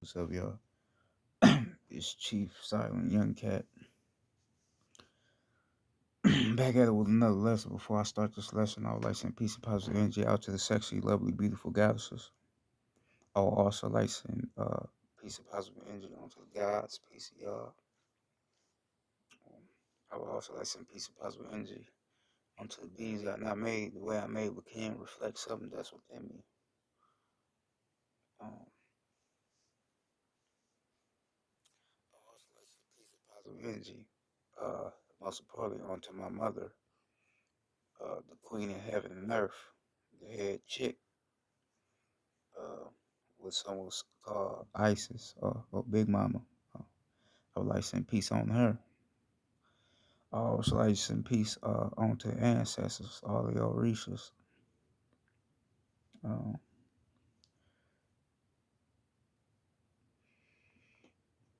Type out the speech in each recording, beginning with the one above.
What's up, y'all? It's Chief Silent Young Cat. Back at it with another lesson. Before I start this lesson, I would like to send peace and positive energy out to the sexy, lovely, beautiful goddesses. I would also like to send peace and positive energy onto the gods, peace of y'all. I would also like to send peace and positive energy onto the beings that are not made the way I made, but can reflect something that's within me. Um, I would also like to send peace and positive energy, uh, most importantly, onto my mother, the queen of heaven and earth, the head chick, uh, what some was called Isis or Big Mama. Uh, I would like to send peace on her. I also like to send peace on to the ancestors, all the Orishas. Uh,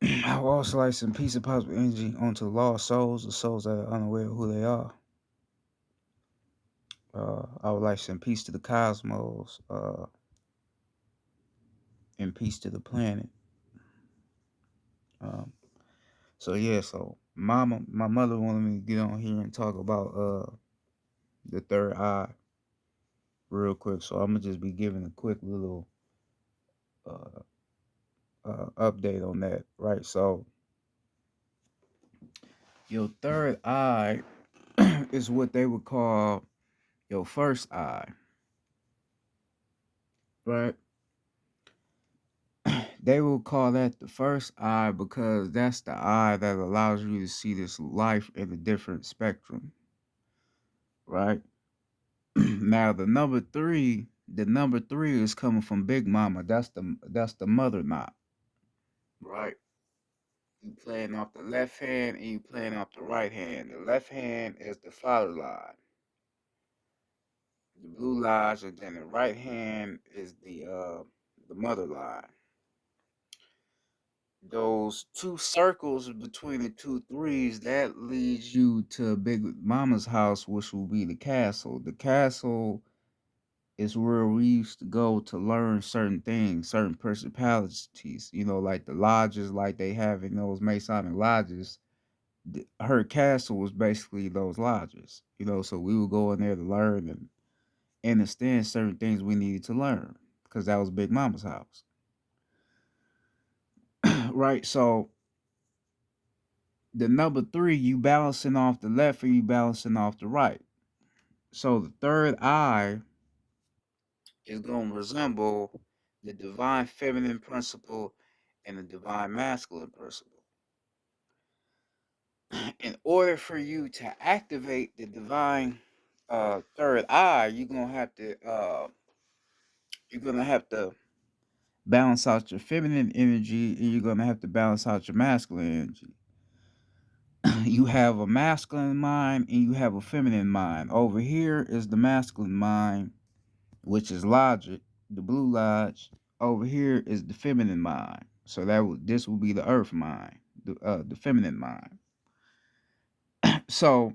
I would also like to send peace and positive energy onto the lost souls, the souls that are unaware of who they are. I would like to send peace to the cosmos and peace to the planet. Um, so my mother wanted me to get on here and talk about the third eye real quick. So I'm gonna just be giving a quick little uh, update on that, right? So your third eye is what they would call your first eye, right? They will call that the first eye because that's the eye that allows you to see this life in a different spectrum, right? Now the number three is coming from Big Mama. That's the mother knot, right? You playing off the left hand and you playing off the right hand. The left hand is the father line, the blue lodge, and then the right hand is the mother line. Those two circles between the two threes that leads you to Big Mama's house, which will be the castle. The castle is where we used to go to learn certain things, certain principalities. Like the lodges, like they have in those Masonic lodges. Her castle was basically those lodges. So we would go in there to learn and understand certain things we needed to learn because that was Big Mama's house. Right? So the number three, you balancing off the left and you balancing off the right. So the third eye is going to resemble the divine feminine principle and the divine masculine principle. In order for you to activate the divine third eye, you're gonna have to balance out your feminine energy and you're gonna have to balance out your masculine energy. You have a masculine mind and you have a feminine mind. Over here is the masculine mind, which is logic, the blue lodge. Over here is the feminine mind. So this will be the earth mind, the feminine mind. So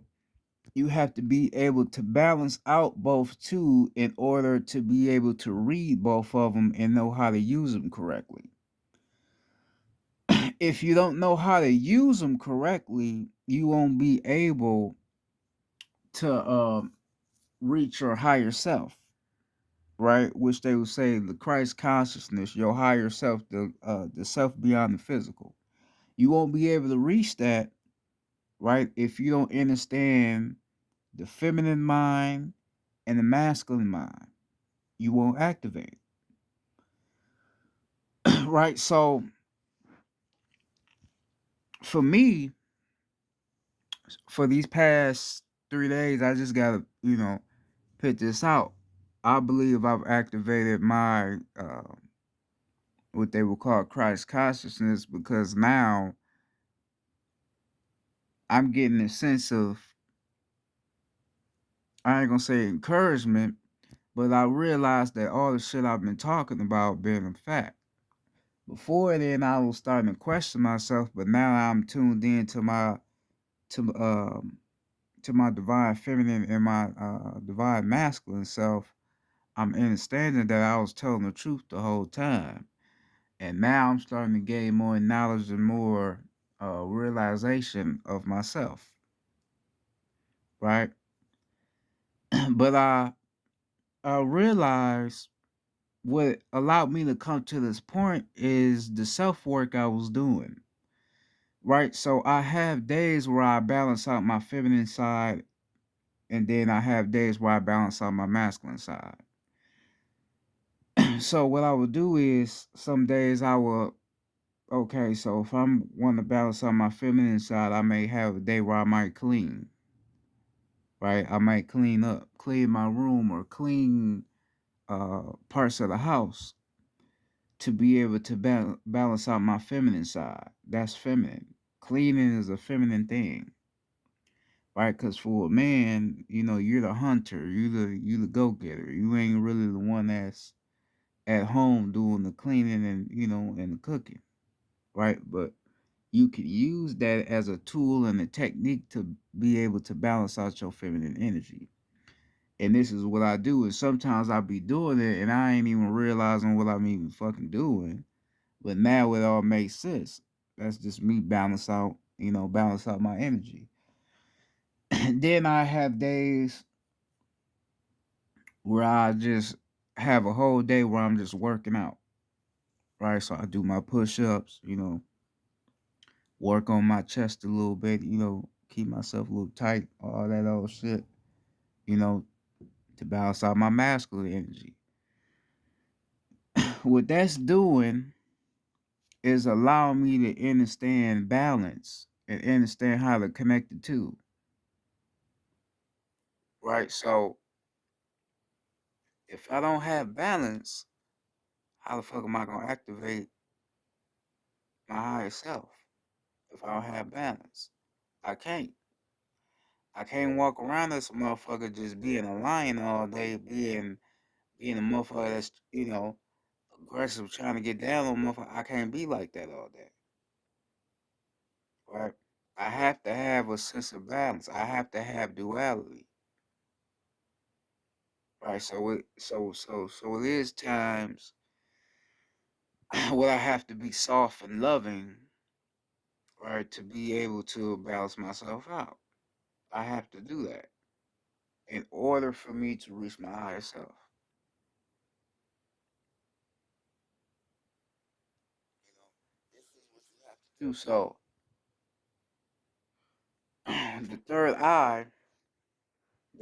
you have to be able to balance out both two in order to be able to read both of them and know how to use them correctly. If you don't know how to use them correctly, you won't be able to reach your higher self, right? Which they would say the Christ consciousness, your higher self, the self beyond the physical. You won't be able to reach that, right? If you don't understand the feminine mind and the masculine mind, you won't activate, right? So for me, for these past 3 days, I just gotta, put this out. I believe I've activated my what they would call Christ consciousness because now I'm getting a sense of, I ain't gonna say encouragement, but I realized that all the shit I've been talking about being a fact. Before then, I was starting to question myself, but now I'm tuned in to to my divine feminine and my divine masculine self. I'm understanding that I was telling the truth the whole time. And now I'm starting to gain more knowledge and more realization of myself, right? But I realized what allowed me to come to this point is the self work I was doing, right? So I have days where I balance out my feminine side, and then I have days where I balance out my masculine side. So what I would do is some days I will, okay, so if I'm want to balance out my feminine side, I may have a day where I might clean, right? I might clean up, clean my room, or clean parts of the house to be able to balance out my feminine side. That's feminine. Cleaning is a feminine thing, right? Because for a man, you're the hunter, you the go getter. You ain't really the one that's at home doing the cleaning and and the cooking, right? But you can use that as a tool and a technique to be able to balance out your feminine energy. And this is what I do. And sometimes I be doing it and I ain't even realizing what I'm even fucking doing. But now it all makes sense. That's just me balance out my energy. And then I have days where I just have a whole day where I'm just working out. Right. So I do my push ups, work on my chest a little bit, keep myself a little tight, all that old shit, you know, to balance out my masculine energy. What that's doing is allowing me to understand balance and understand how to connect the two. Right. So if I don't have balance, how the fuck am I gonna activate my higher self if I don't have balance? I can't. I can't walk around this motherfucker just being a lion all day, being a motherfucker that's aggressive, trying to get down on motherfucker. I can't be like that all day, right? I have to have a sense of balance. I have to have duality, right? So it is times where I have to be soft and loving, right, to be able to balance myself out. I have to do that in order for me to reach my higher self. This is what you have to do. So the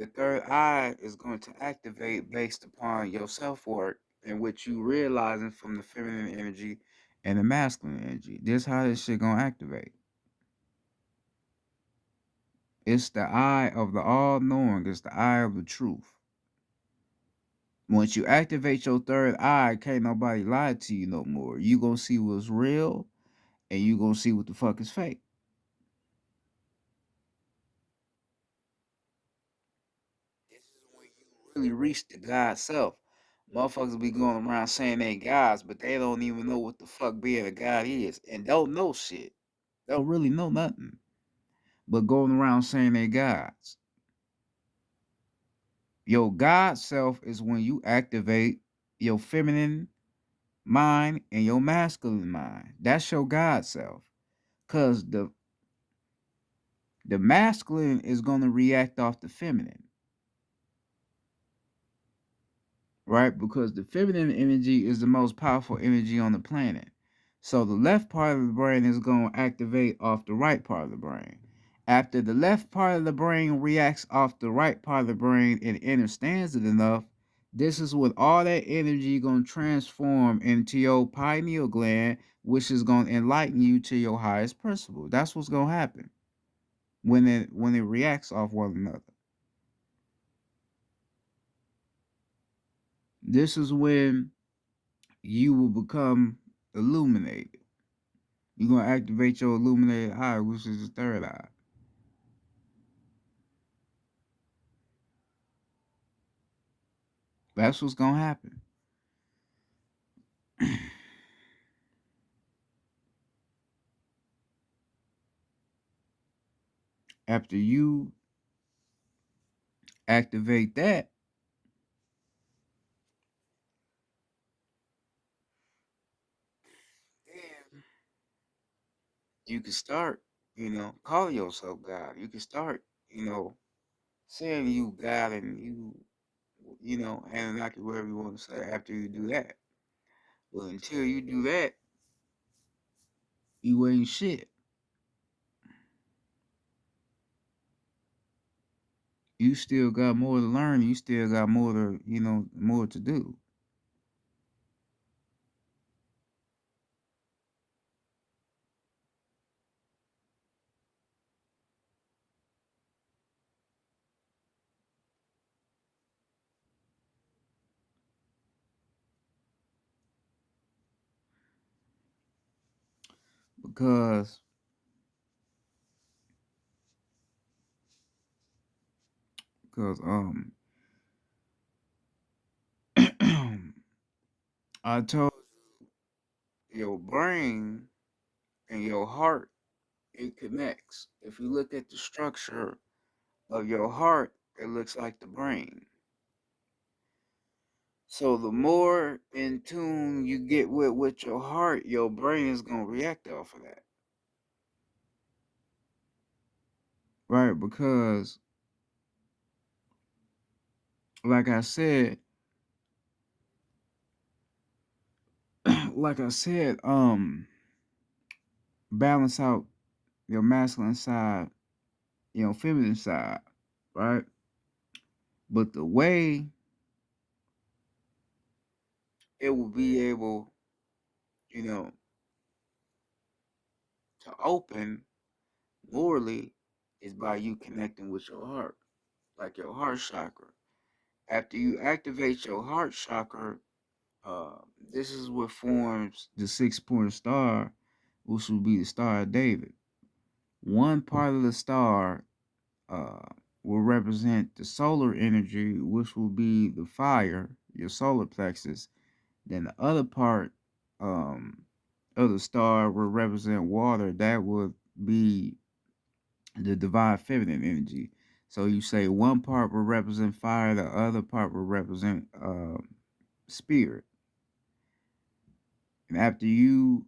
third eye is going to activate based upon your self work and what you realizing from the feminine energy and the masculine energy. This how this shit gonna activate. It's the eye of the all knowing, it's the eye of the truth. Once you activate your third eye, can't nobody lie to you no more. You gonna see what's real and you gonna see what the fuck is fake. This is when you really reach the God self. Motherfuckers be going around saying they gods, but they don't even know what the fuck being a god is, and don't know shit. Don't really know nothing, but going around saying they gods. Your God self is when you activate your feminine mind and your masculine mind. That's your God self. Cause the masculine is gonna react off the feminine, right? Because the feminine energy is the most powerful energy on the planet. So the left part of the brain is going to activate off the right part of the brain. After the left part of the brain reacts off the right part of the brain and understands it enough, this is when all that energy going to transform into your pineal gland, which is going to enlighten you to your highest principle. That's what's going to happen when it reacts off one another. This is when you will become illuminated. You're gonna activate your illuminated eye, which is the third eye. That's what's gonna happen. After you activate that, You can start, calling yourself God. You can start, saying you God and Anunnaki, whatever you want to say after you do that. Well, until you do that, you ain't shit. You still got more to learn. You still got more to do. Because, because, I told your brain and your heart, it connects. If you look at the structure of your heart, it looks like the brain. So the more in tune you get with your heart, your brain is gonna react off of that. Right? Because like I said, like I said, balance out your masculine side, your feminine side, right? But the way it will be able, you know, to open morally is by you connecting with your heart, like your heart chakra. After you activate your heart chakra, uh, this is what forms the 6 point star, which will be the Star of David. One part of the star uh, will represent the solar energy, which will be the fire, your solar plexus. Then the other part um, of the star will represent water. That would be the divine feminine energy. So you say one part will represent fire, the other part will represent spirit. And after you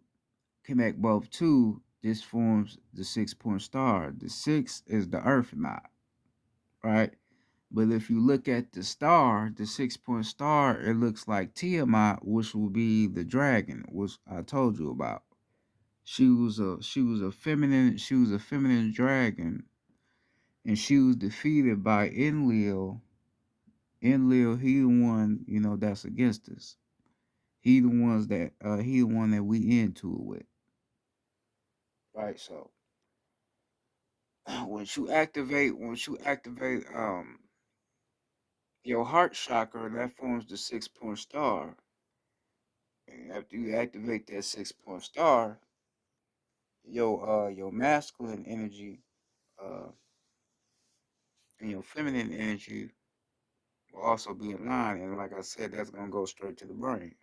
connect both two, this forms the 6 point star. The six is the earth knot, right? But if you look at the star, the 6 point star, it looks like Tiamat, which will be the dragon, which I told you about. She was a feminine dragon, and she was defeated by Enlil. Enlil, he the one, that's against us. He the one that we into it with. Right, so once you activate your heart chakra, that forms the 6 point star. And after you activate that 6 point star, your masculine energy uh and your feminine energy will also be in line. And like I said, that's gonna go straight to the brain.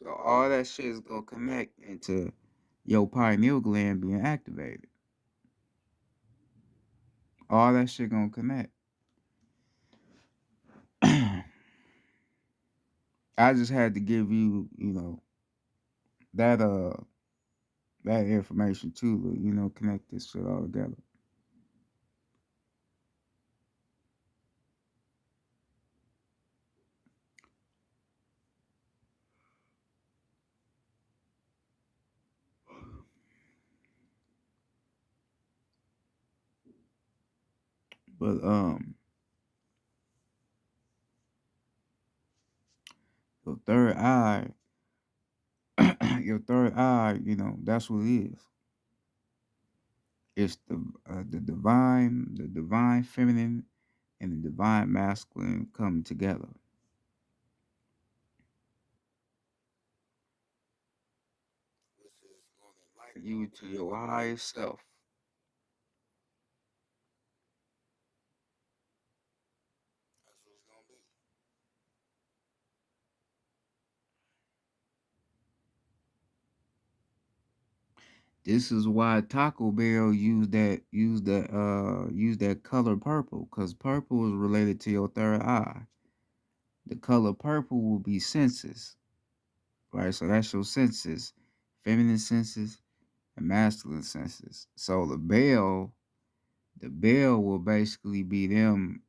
So all that shit is gonna connect into your pineal gland being activated. All that shit gonna connect. I just had to give you, that that information too, to, connect this shit all together. But your third eye, your third eye, that's what it is. It's the divine feminine, and the divine masculine coming together. Which is going to enlighten you to your highest self. That's what it's gonna be. This is why Taco Bell use that color purple, because purple is related to your third eye. The color purple will be senses, right? So that's your senses, feminine senses, and masculine senses. So the bell will basically be them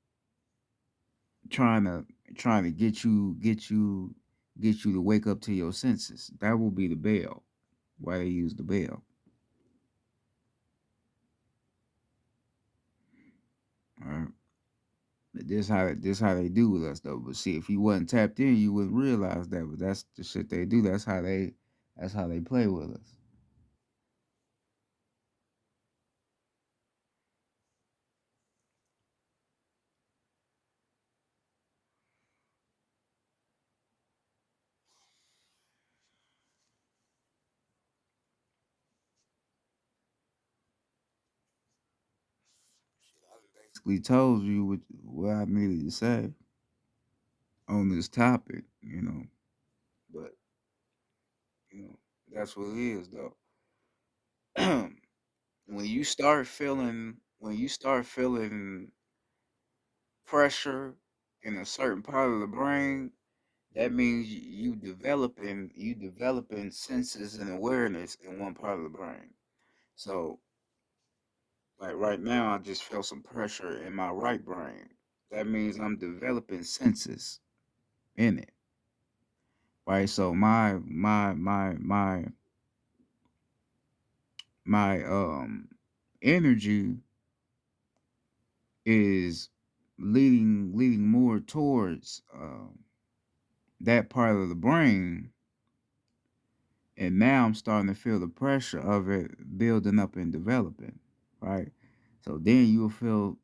trying to trying to get you to wake up to your senses. That will be the bell. Why they use the bell. All right. But this how they do with us though. But see, if you wasn't tapped in, you wouldn't realize that. But that's the shit they do. That's how they play with us. Basically told you what I needed to say on this topic, But you know, that's what it is though. when you start feeling pressure in a certain part of the brain, that means you developing senses and awareness in one part of the brain. So like right now, I just felt some pressure in my right brain. That means I'm developing senses in it, right? So my energy is leading more towards that part of the brain, and now I'm starting to feel the pressure of it building up and developing, right? So then you'll feel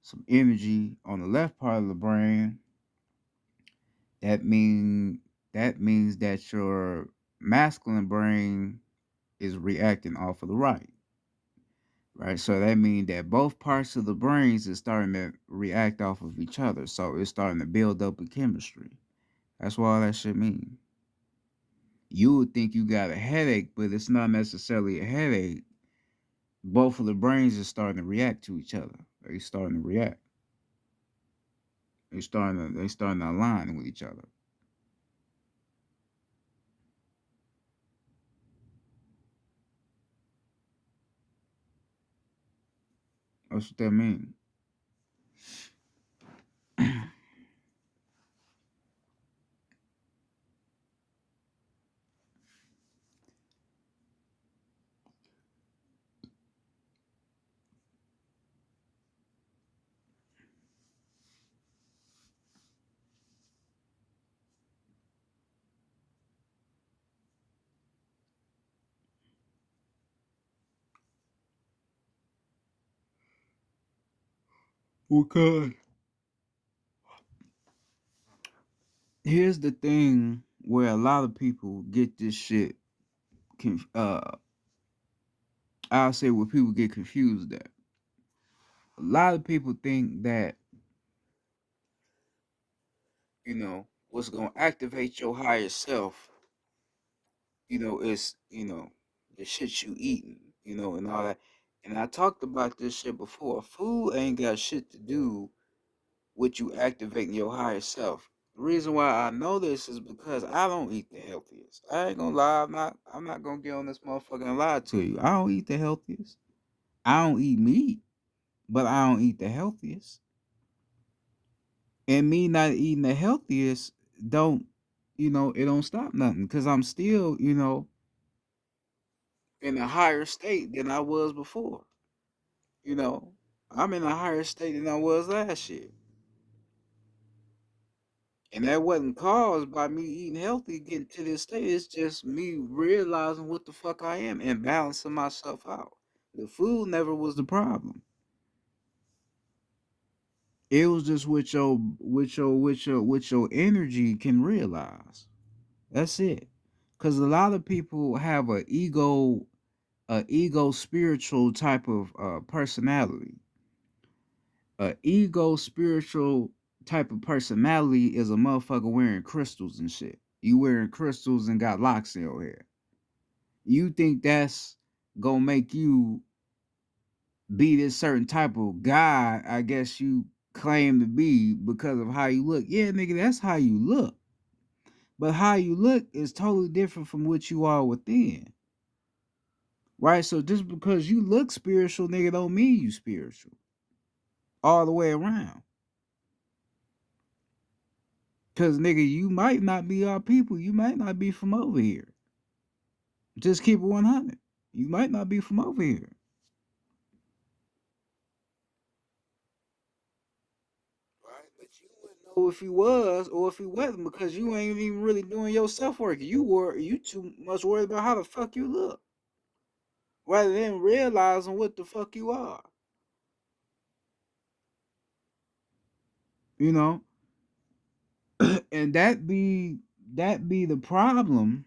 some energy on the left part of the brain. That mean that means that your masculine brain is reacting off of the right? So that means that both parts of the brains is starting to react off of each other. So it's starting to build up a chemistry. That's what all that shit mean. You would think you got a headache, but it's not necessarily a headache. Both of the brains are starting to react to each other. They starting to react. They starting to align with each other. That's what that mean. Because here's the thing where a lot of people get this shit. I'll say where people get confused at. A lot of people think that what's gonna activate your higher self, is the shit you eating, and all that. And I talked about this shit before. Food ain't got shit to do with you activating your higher self. The reason why I know this is because I don't eat the healthiest. I ain't gonna lie. I'm not gonna get on this motherfucker and lie to you. I don't eat the healthiest. I don't eat meat, but I don't eat the healthiest. And me not eating the healthiest don't, it don't stop nothing because I'm still, in a higher state than I was before. You know, I'm in a higher state than I was last year. And that wasn't caused by me eating healthy, getting to this state. It's just me realizing what the fuck I am and balancing myself out. The food never was the problem. It was just what your energy can realize. That's it. Cause a lot of people have a ego spiritual type of personality. A ego spiritual type of personality is a motherfucker wearing crystals and shit. You wearing crystals and got locks in your hair. You think that's gonna make you be this certain type of guy, I guess you claim to be because of how you look. Yeah, nigga, that's how you look. But how you look is totally different from what you are within. Right? So just because you look spiritual, nigga, don't mean you spiritual all the way around. Cause nigga, you might not be our people. You might not be from over here. Just keep it 100. You might not be from over here. Right? But you wouldn't know if he was or if he wasn't because you ain't even really doing your self work. You too much worried about how the fuck you look rather than realizing what the fuck you are. You know? And that be the problem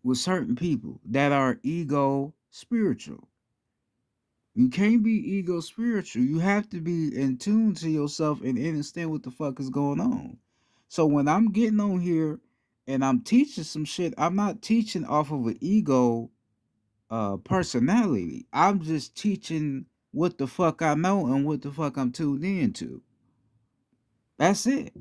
with certain people that are ego spiritual. You can't be ego spiritual. You have to be in tune to yourself and understand what the fuck is going on. So when I'm getting on here and I'm teaching some shit, I'm not teaching off of an ego personality. I'm just teaching what the fuck I know and what the fuck I'm tuned into. That's it.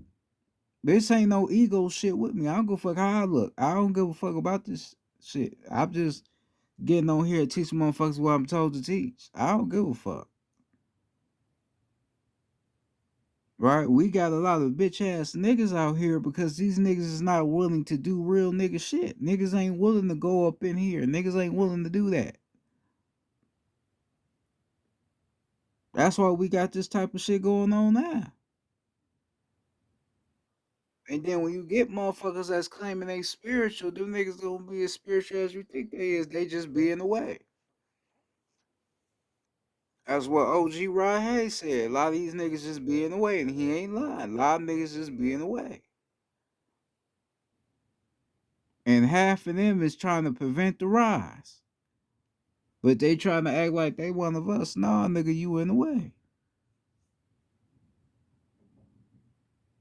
This ain't no ego shit with me. I don't give a fuck how I look. I don't give a fuck about this shit. I'm just getting on here teaching motherfuckers what I'm told to teach. I don't give a fuck. Right? We got a lot of bitch ass niggas out here because these niggas is not willing to do real nigga shit. Niggas ain't willing to go up in here. Niggas ain't willing to do that. That's why we got this type of shit going on now. And then when you get motherfuckers that's claiming they spiritual, them niggas gonna be as spiritual as you think they is. They just be in the way. That's what OG Rod Hayes said. A lot of these niggas just be in the way, and he ain't lying. A lot of niggas just be in the way. And half of them is trying to prevent the rise. But they trying to act like they one of us. Nah, nigga, you in the way.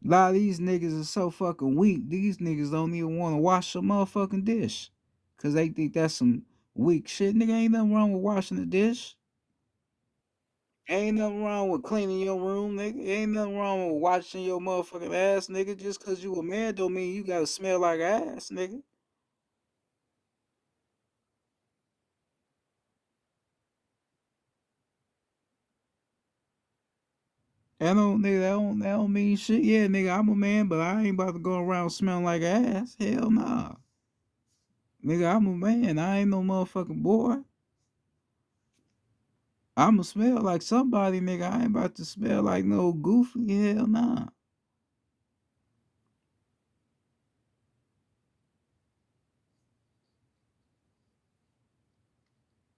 A lot of these niggas are so fucking weak. These niggas don't even want to wash a motherfucking dish. Cause they think that's some weak shit. Nigga, ain't nothing wrong with washing the dish. Ain't nothing wrong with cleaning your room, nigga. Ain't nothing wrong with washing your motherfucking ass, nigga. Just cause you a man don't mean you gotta smell like ass, nigga. That don't mean shit. Yeah, nigga, I'm a man, but I ain't about to go around smelling like ass. Hell nah. Nigga, I'm a man. I ain't no motherfucking boy. I'ma smell like somebody, nigga. I ain't about to smell like no goofy. Hell nah.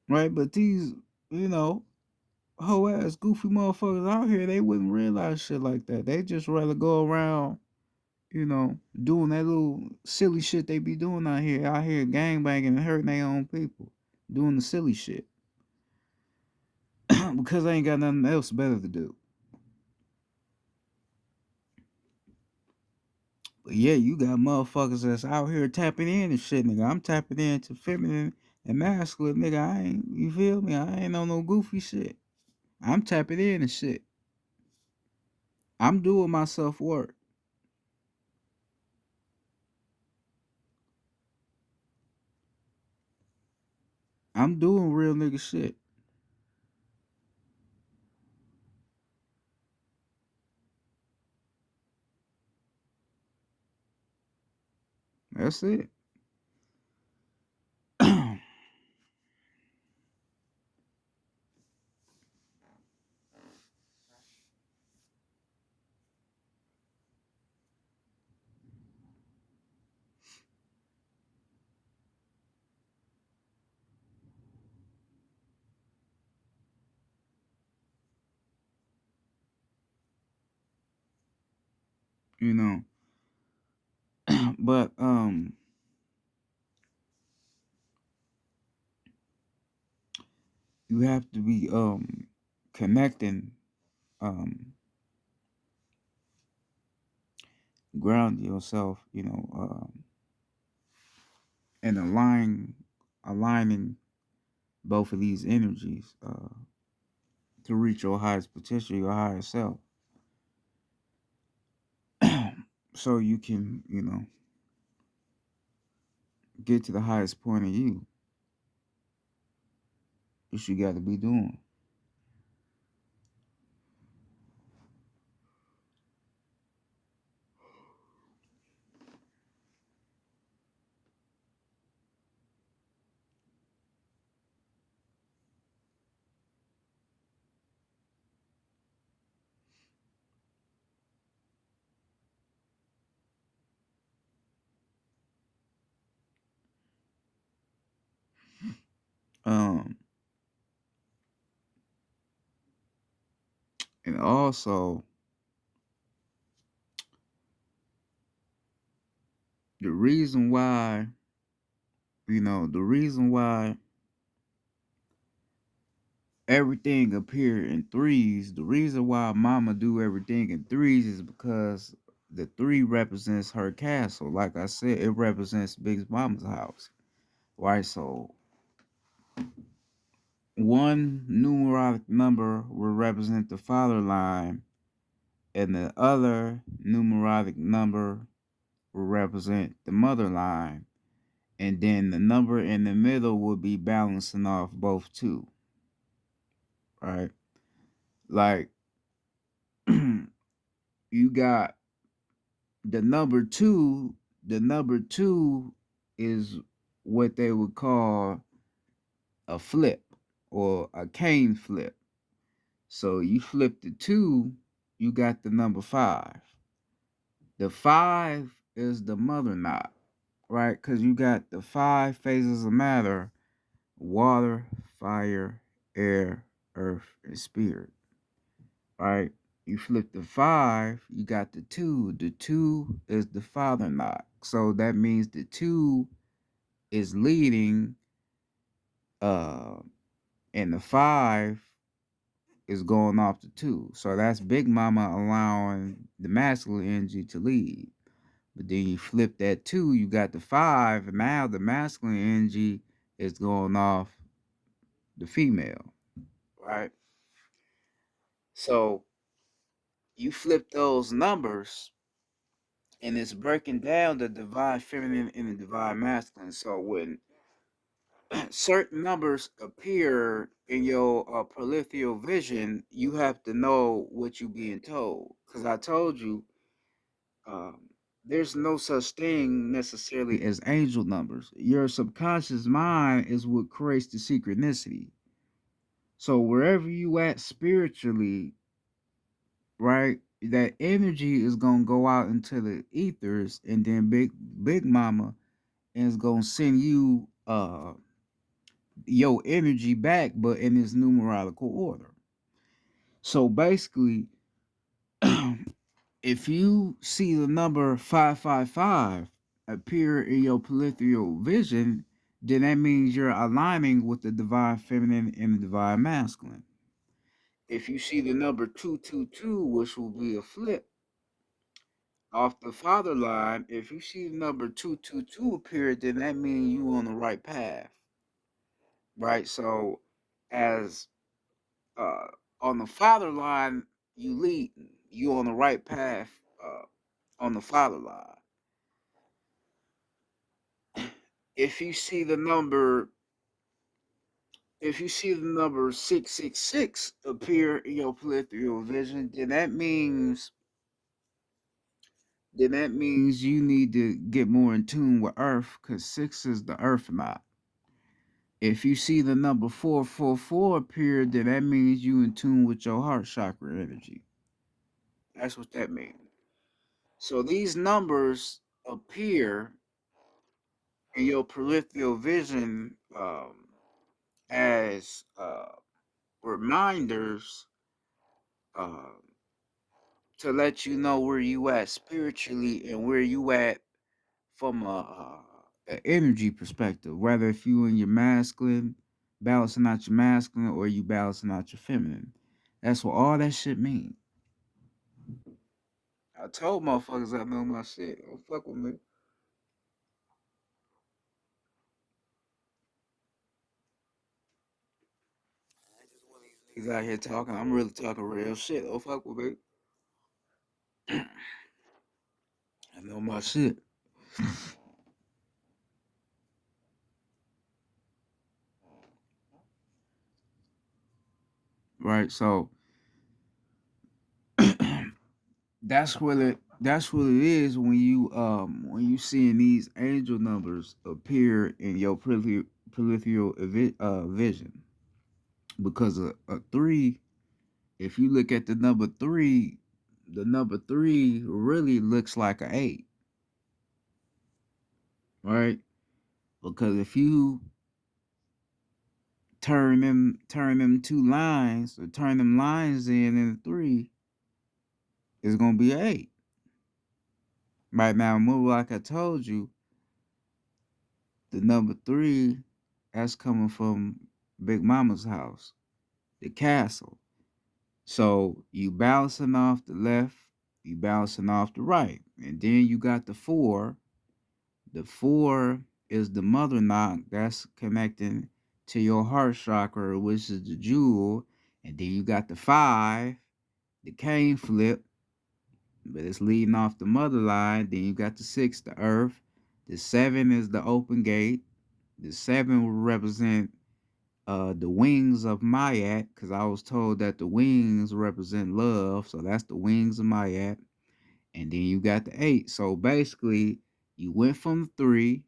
Right? But these, you know, whole ass goofy motherfuckers out here, they wouldn't realize shit like that. They just rather go around, doing that little silly shit they be doing out here gang banging and hurting their own people. Doing the silly shit. Because they ain't got nothing else better to do. But yeah, you got motherfuckers that's out here tapping in and shit, nigga. I'm tapping into feminine and masculine, nigga. I ain't, you feel me? I ain't on no goofy shit. I'm tapping in and shit. I'm doing my self work. I'm doing real nigga shit. That's it. you know. But you have to be connecting, um grounding yourself, and aligning both of these energies to reach your highest potential, your higher self. So you can, get to the highest point of you. What you got to be doing. Um, and also the reason why, the reason why everything appear in threes, the reason why mama do everything in threes is because the three represents her castle. Like I said, it represents Big Mama's house. Right? So one numeric number will represent the father line, and the other numeric number will represent the mother line. And then the number in the middle will be balancing off both two. Right? Like you got the number two is what they would call a flip or a cane flip. So you flip the two, you got the number five. The five is the mother knot, right? Because you got the five phases of matter: water, fire, air, earth, and spirit, right? You flip the five, you got the two. The two is the father knot. So that means the two is leading, uh, and the five is going off the two. So that's Big Mama allowing the masculine energy to lead. But then you flip that two, you got the five, and now the masculine energy is going off the female, right? So you flip those numbers, and it's breaking down the divine feminine and the divine masculine. So when certain numbers appear in your peripheral vision, you have to know what you're being told. Because I told you, um, there's no such thing necessarily as angel numbers. Your subconscious mind is what creates the synchronicity. So wherever you at spiritually, right, that energy is gonna go out into the ethers, and then Big Mama is gonna send you your energy back, but in this numerological order. So basically, if you see the number 555 appear in your peripheral vision, then that means you're aligning with the divine feminine and the divine masculine. If you see the number 222, which will be a flip off the father line, if you see the number 222 appear, then that means you on the right path, right? So as uh, on the father line, you lead, you on the right path on the father line. If you see the number, if you see the number 666 appear in your peripheral vision, then that means you need to get more in tune with Earth, because six is the Earth knot. If you see the number 444 appear, then that means you in tune with your heart chakra energy. That's what that means. So these numbers appear in your peripheral vision as reminders uh, to let you know where you at spiritually and where you at from a energy perspective. Whether if you in your masculine, balancing out your masculine, or you balancing out your feminine. That's what all that shit mean. I told motherfuckers I know my shit. Don't fuck with me. He's out here talking. I'm really talking real shit. Don't fuck with me. I know my shit. right? So that's what it is when you seeing these angel numbers appear in your peripheral vision, because a three, if you look at the number three really looks like a eight, right? Because if you turn them two lines, or turn them lines in a three, it's gonna be an eight. Right now, remember, like I told you, the number three, that's coming from Big Mama's house, the castle. So you balancing off the left, you balancing off the right, and then you got the four. The four is the mother knock that's connecting to your heart chakra, which is the jewel. And then you got the five, the cane flip, but it's leading off the mother line. Then you got the six, the earth. The seven is the open gate. The seven will represent the wings of Mayat, because I was told that the wings represent love. So that's the wings of Mayat. And then you got the eight. So basically, you went from the three,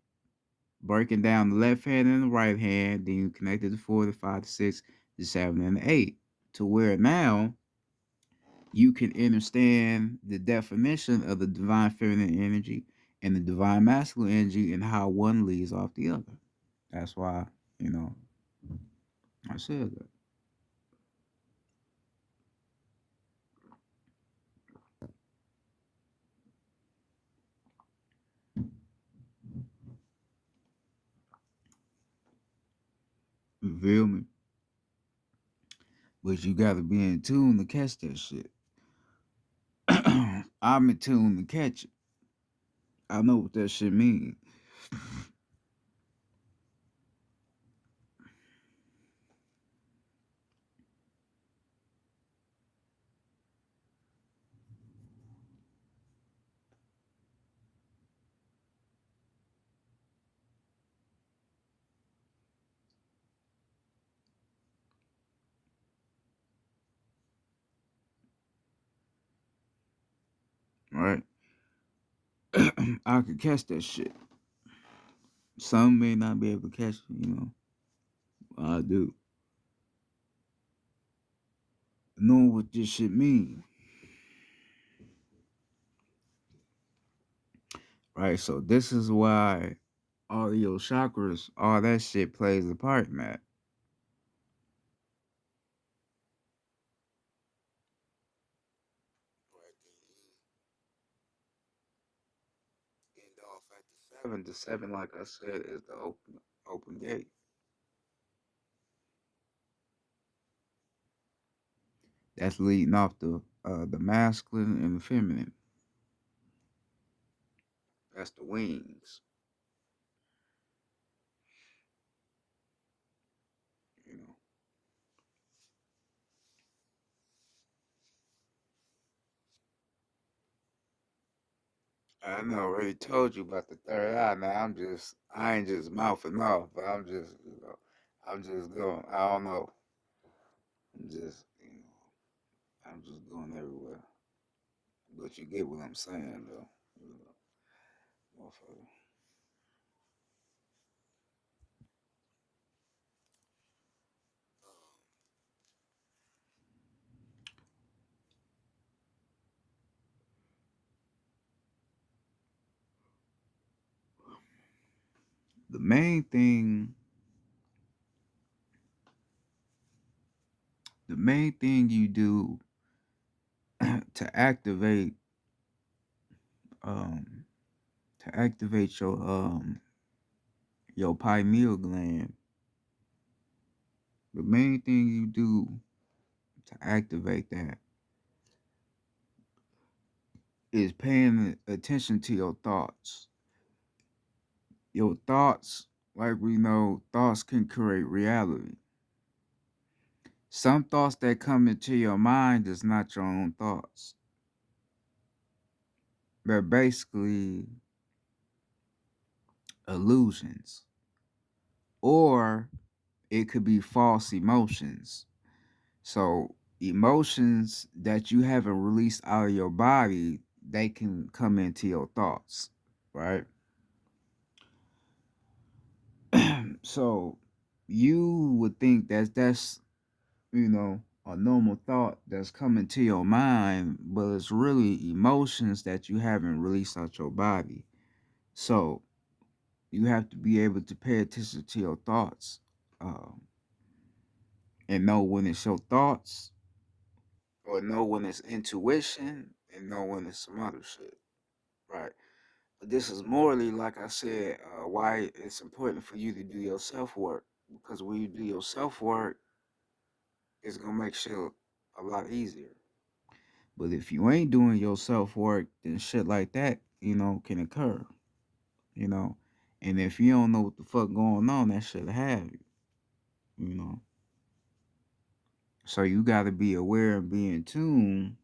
breaking down the left hand and the right hand, then you connected the four, the five, the six, the seven, and the eight, to where now you can understand the definition of the divine feminine energy and the divine masculine energy, and how one leads off the other. That's why, you know, I said that. You feel me? But you gotta be in tune to catch that shit. I'm in tune to catch it. I know what that shit means. Right? I can catch that shit. Some may not be able to catch it, I do. Knowing what this shit mean. Right? So this is why all your chakras, all that shit plays a part in that. Right, then you end off at the seven. The seven, like I said, is the open gate. That's leading off the masculine and the feminine. That's the wings. You know. I know, I already told you about the third eye. Now I ain't just mouthing off, but I'm just going. I don't know. I'm just going everywhere. But you get what I'm saying, though. You know, motherfucker. The main thing, the main thing you do to um, activate your pineal gland, the main thing you do to activate that is paying attention to your thoughts. Your thoughts, like we know, thoughts can create reality. Some thoughts that come into your mind is not your own thoughts. They're basically illusions. Or it could be false emotions. So emotions that you haven't released out of your body, they can come into your thoughts, right? So you would think that that's, a normal thought that's coming to your mind, but it's really emotions that you haven't released out your body. So you have to be able to pay attention to your thoughts, um, and know when it's your thoughts, or know when it's intuition, and know when it's some other shit, right? But this is morally, like I said, why it's important for you to do your self work. Because when you do your self work, it's gonna make shit a lot easier. But if you ain't doing your self work, then shit like that, can occur, you know. And if you don't know what the fuck going on, that shit have you, you know. So you gotta be aware and be in tune,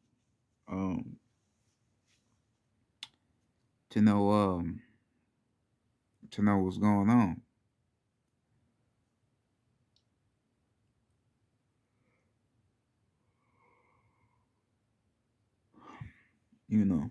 um, to know what's going on, you know.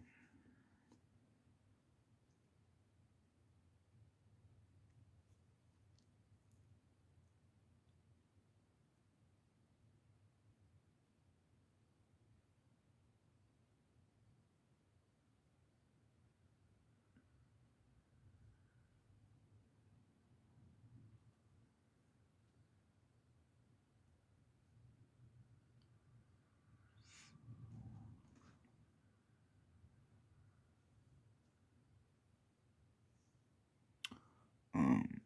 Um,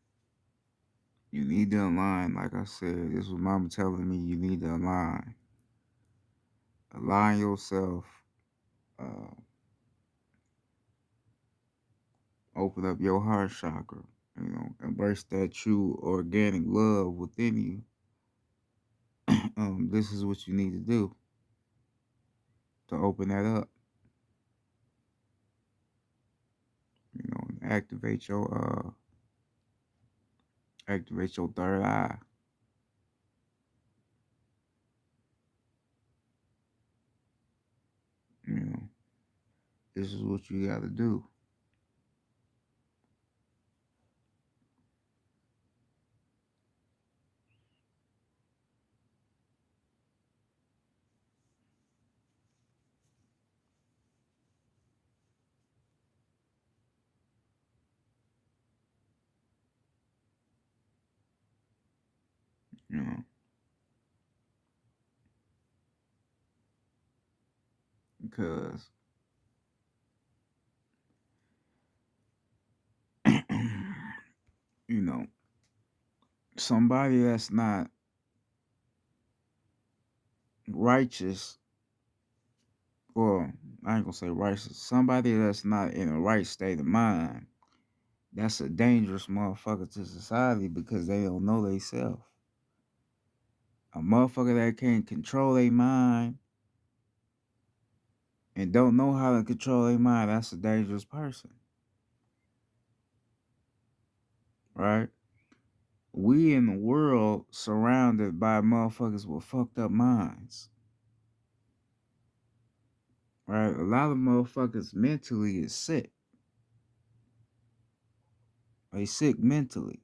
you need to align, like I said, this was mama telling me you need to align yourself, uh, open up your heart chakra, embrace that true organic love within you. This is what you need to do to open that up, and activate your third eye. You know, this is what you got to do. You know, because you know somebody that's not righteous, or I ain't gonna say righteous. Somebody that's not in a right state of mind, that's a dangerous motherfucker to society because they don't know they self. A motherfucker that can't control their mind and don't know how to control their mind, that's a dangerous person, right? We in the world surrounded by motherfuckers with fucked up minds, right? A lot of motherfuckers mentally is sick. They sick mentally,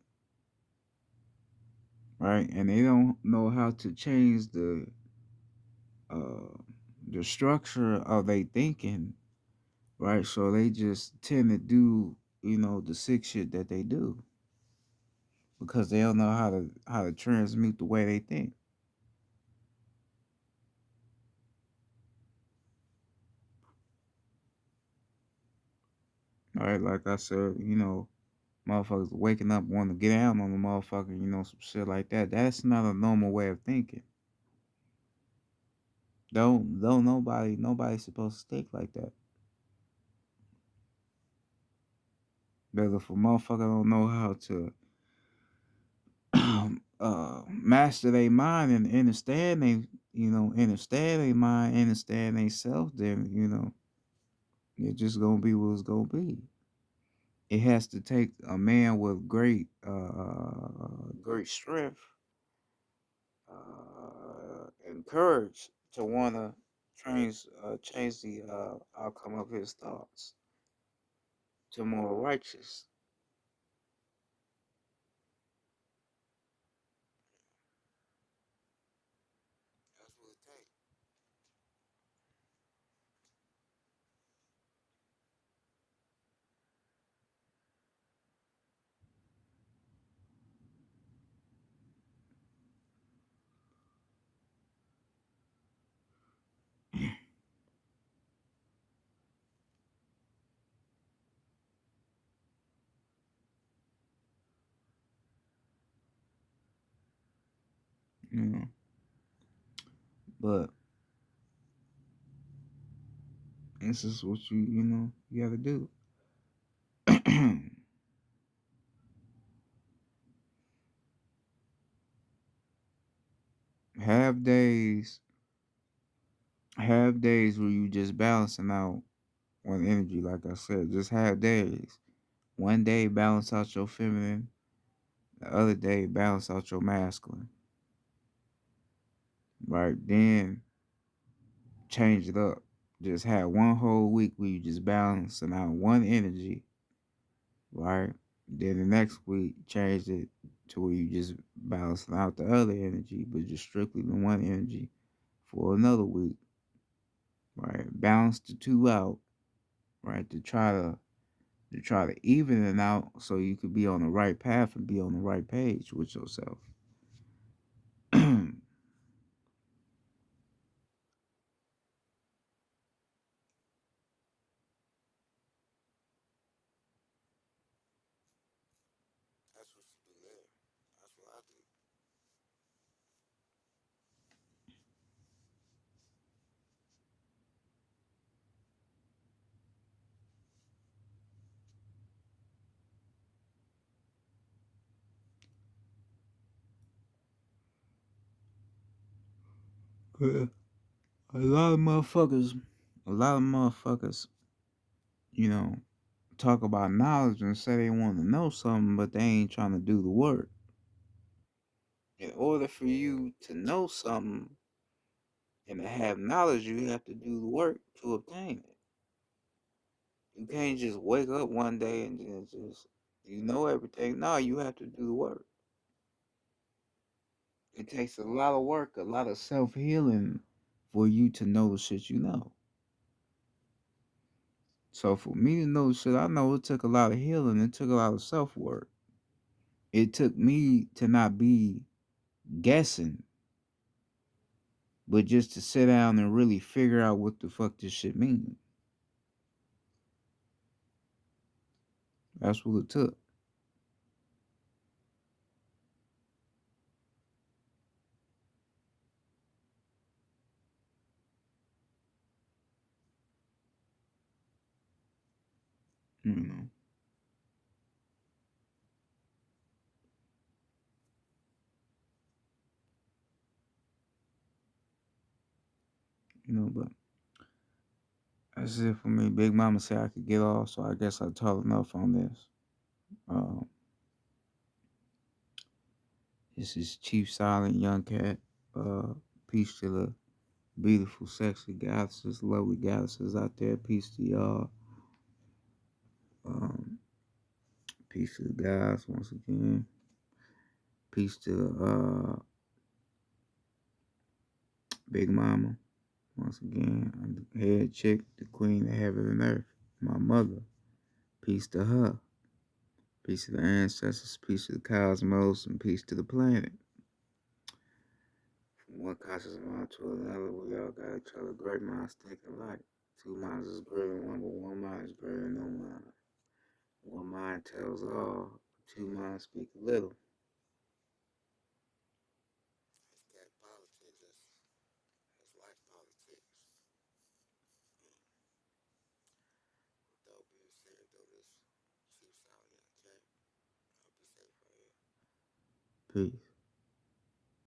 right? And they don't know how to change uh the structure of their thinking, right? So they just tend to do, the sick shit that they do because they don't know how to transmute the way they think. All right, like I said, motherfuckers waking up wanting to get down on the motherfucker, some shit like that. That's not a normal way of thinking. Don't nobody's supposed to think like that. But if a motherfucker don't know how to master their mind and understand their mind, understand they self, then it's just gonna be what it's gonna be. It has to take a man with great strength, courage to wanna change the outcome of his thoughts to more righteous. That's what it takes. You know, but this is what you gotta do. have days, have days where you just balancing out on energy. Like I said, just have days. One day balance out your feminine, the other day balance out your masculine. Right then, change it up. Just have one whole week where you just balancing out one energy, right? Then the next week, change it to where you just balancing out the other energy, but just strictly the one energy for another week, right? Balance the two out, right? To try to even it out so you could be on the right path and be on the right page with yourself. That's what you do there. That's what I do. Yeah. A lot of motherfuckers, a lot of motherfuckers, you know, talk about knowledge and say they want to know something, but they ain't trying to do the work. In order for you to know something and to have knowledge, you have to do the work to obtain it. You can't just wake up one day and just you know everything. No, you have to do the work. It takes a lot of work, a lot of self healing for you to know the shit you know. So for me to know the shit I know, it took a lot of healing. It took a lot of self work. It took me to not be guessing, but just to sit down and really figure out what the fuck this shit means. That's what it took. You know. But that's it for me. Big Mama said I could get off, so I guess I told enough on this. Um, this is Chief Silent Young Cat. Peace to the beautiful, sexy goddesses, lovely goddesses out there. Peace to y'all. Um, peace to the guys once again. Peace to Big Mama once again. The head chick, the queen of heaven and earth, my mother. Peace to her. Peace to the ancestors. Peace to the cosmos, and peace to the planet. From one conscious mind to another, we all got each other. Great minds think alike. Two minds is greater than one, but one mind is greater than no mind. One mind tells all, two minds speak a little. That's that politics. That's life politics. Without being said, though, this Chief Solomon, okay? I'll be safe right here. Peace.